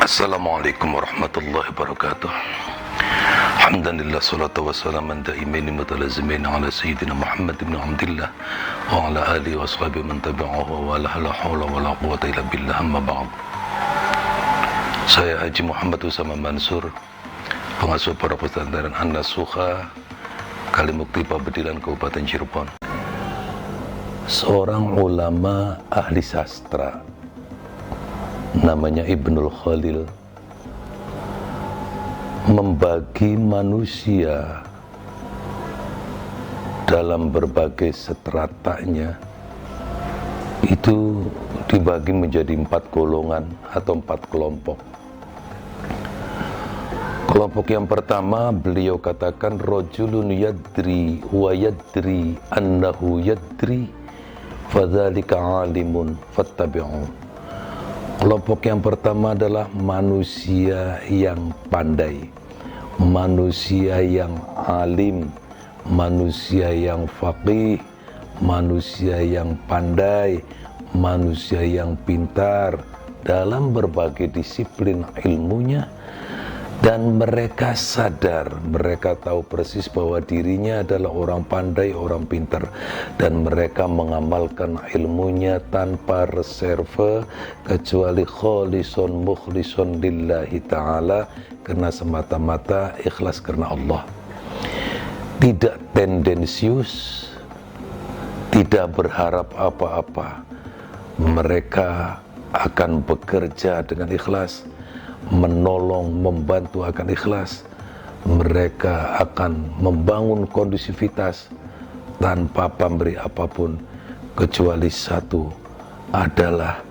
Assalamualaikum warahmatullahi wabarakatuh. Alhamdulillah, salatu wassalamu daimaini mutalazimaini ala sayyidina Muhammad ibn Abdillah wa ala alihi wa sahbihi man tabi'ahu wa la hawla wa la quwwata illa billah, amma ba'd. Saya Haji Muhammad Usama Mansur, pengasuh Pondok Pesantren An-Nasuha, Kalimukti, Pabedilan, Kabupaten Cirebon. Seorang ulama ahli sastra namanya Ibnul Khalil membagi manusia dalam berbagai stratanya itu dibagi menjadi 4 golongan atau 4 kelompok. Kelompok yang pertama beliau katakan rajulun yadri wa yadri annahu yadri fadzalika alimun fattabi'u. Kelompok yang pertama adalah manusia yang pandai, manusia yang alim, manusia yang faqih, manusia yang pandai, manusia yang pintar dalam berbagai disiplin ilmunya, dan mereka sadar, mereka tahu persis bahwa dirinya adalah orang pandai, orang pintar, dan mereka mengamalkan ilmunya tanpa reserve kecuali kholison mukhlison lillahi ta'ala, karena semata-mata ikhlas karena Allah. Tidak tendensius, tidak berharap apa-apa. Mereka akan bekerja dengan ikhlas, menolong, membantu akan ikhlas. Mereka akan membangun kondusivitas tanpa pamrih apapun, kecuali satu adalah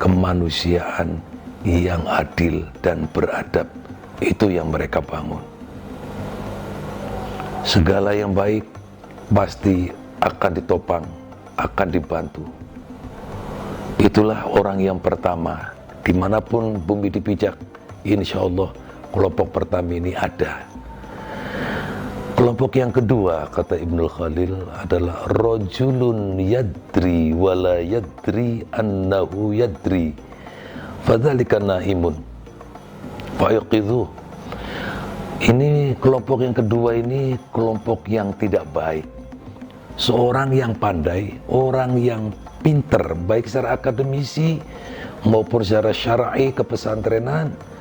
kemanusiaan yang adil dan beradab. Itu yang mereka bangun. Segala yang baik pasti akan ditopang, akan dibantu. Itulah orang yang pertama. Dimanapun bumi dipijak, insya Allah kelompok pertama ini ada. Kelompok yang kedua, kata Ibnul Khalil, adalah rajulun yadri wala yadri annahu yadri fadzalika naimun fayuqidhu. Ini kelompok yang kedua, ini kelompok yang tidak baik. Seorang yang pandai, orang yang pinter, baik secara akademisi maupun secara syar'i kepesantrenan.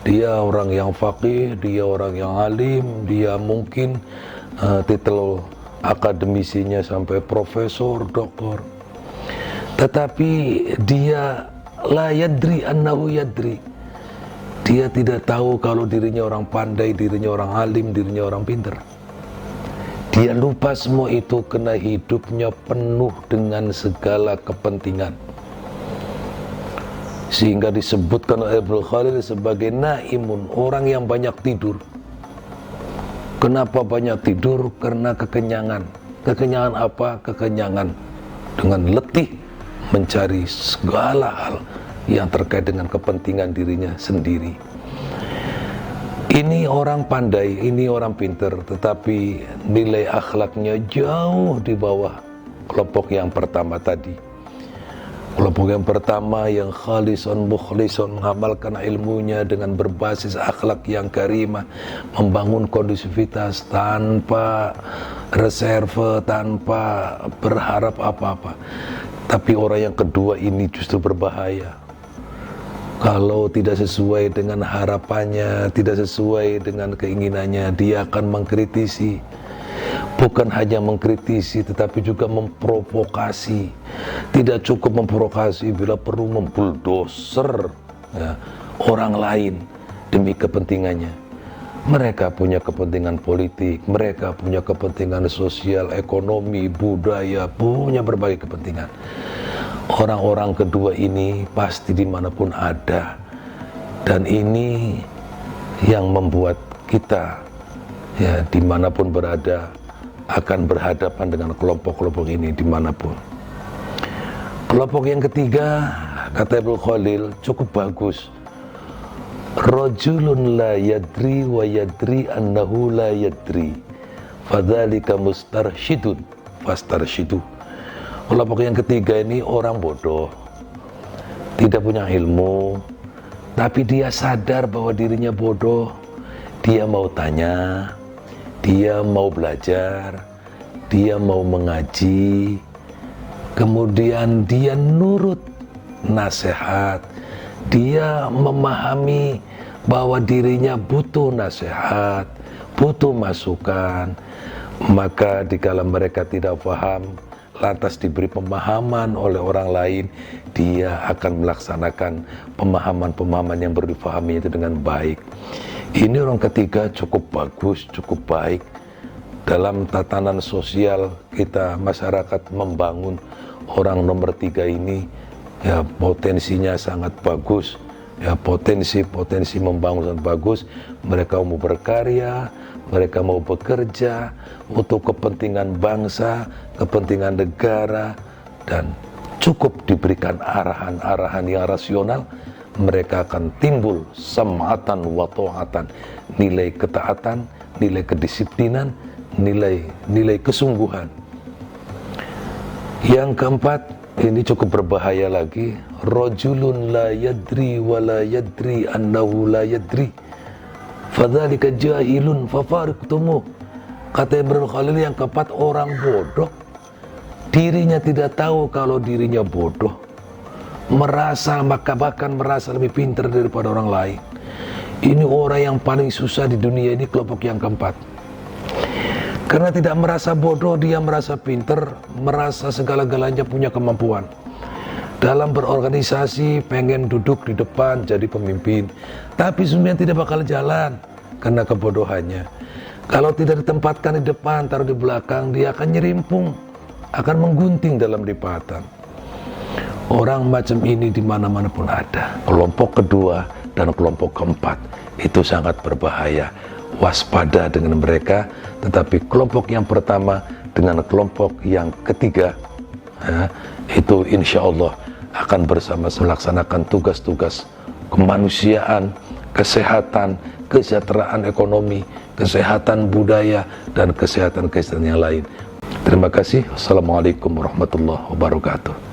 Dia orang yang faqih, dia orang yang alim, dia mungkin titel akademisinya sampai profesor, doktor. Tetapi dia la yadri annahu yadri. Dia tidak tahu kalau dirinya orang pandai, dirinya orang alim, dirinya orang pintar. Dia lupa semua itu karena hidupnya penuh dengan segala kepentingan. Sehingga disebutkan oleh Ibnul Khalil sebagai naimun, orang yang banyak tidur. Kenapa banyak tidur? Karena kekenyangan. Kekenyangan apa? Kekenyangan dengan letih mencari segala hal yang terkait dengan kepentingan dirinya sendiri. Ini orang pandai, ini orang pintar, tetapi nilai akhlaknya jauh di bawah kelompok yang pertama tadi. Kelompok yang pertama yang khalison mukhlison, mengamalkan ilmunya dengan berbasis akhlak yang karimah, membangun kondusivitas tanpa reserve, tanpa berharap apa-apa. Tapi orang yang kedua ini justru berbahaya. Kalau tidak sesuai dengan harapannya, tidak sesuai dengan keinginannya, dia akan mengkritisi. Bukan hanya mengkritisi, tetapi juga memprovokasi. Tidak cukup memprovokasi, bila perlu membuldoser orang lain demi kepentingannya. Mereka punya kepentingan politik, mereka punya kepentingan sosial, ekonomi, budaya, punya berbagai kepentingan. Orang-orang kedua ini pasti dimanapun ada, dan ini yang membuat kita dimanapun berada akan berhadapan dengan kelompok-kelompok ini dimanapun. Kelompok yang ketiga, kata Ibnu Khalil, cukup bagus. Rajulun la yadri wa yadri annahu la yadri fadzalika mustarsyidun fastarsyidu. Kelompok yang ketiga ini orang bodoh, tidak punya ilmu, tapi dia sadar bahwa dirinya bodoh. Dia mau tanya, dia mau belajar, dia mau mengaji, kemudian dia nurut nasihat, dia memahami bahwa dirinya butuh nasihat, butuh masukan. Maka dikala mereka tidak paham, lantas diberi pemahaman oleh orang lain, dia akan melaksanakan pemahaman-pemahaman yang baru dipahami itu dengan baik. Ini orang ketiga cukup bagus, cukup baik. Dalam tatanan sosial kita, masyarakat membangun orang nomor 3 ini, ya potensinya sangat bagus. Ya potensi membangun sangat bagus. Mereka mau berkarya, mereka mau bekerja untuk kepentingan bangsa, kepentingan negara, dan cukup diberikan arahan-arahan yang rasional, mereka akan timbul sam'atan wa ta'atan, nilai ketaatan, nilai kedisiplinan, nilai kesungguhan. Yang keempat, ini cukup berbahaya lagi, rajulun la yadri wa la yadri annahu la yadri fadzalika jahilun fafariqtumu. Kata Ibnu Khalil, yang keempat, orang bodoh, dirinya tidak tahu kalau dirinya bodoh, bahkan merasa lebih pintar daripada orang lain. Ini orang yang paling susah di dunia ini, kelompok yang keempat. Karena tidak merasa bodoh, dia merasa pintar, merasa segala-galanya punya kemampuan. Dalam berorganisasi pengen duduk di depan jadi pemimpin, tapi sebenarnya tidak bakal jalan karena kebodohannya. Kalau tidak ditempatkan di depan, taruh di belakang, dia akan nyerimpung, akan menggunting dalam lipatan. Orang macam ini di mana-mana pun ada. Kelompok kedua dan kelompok keempat itu sangat berbahaya. Waspada dengan mereka. Tetapi kelompok yang pertama dengan kelompok yang ketiga, itu insya Allah akan bersama melaksanakan tugas-tugas kemanusiaan, kesehatan, kesejahteraan ekonomi, kesehatan budaya, dan kesehatan yang lain. Terima kasih. Assalamualaikum warahmatullahi wabarakatuh.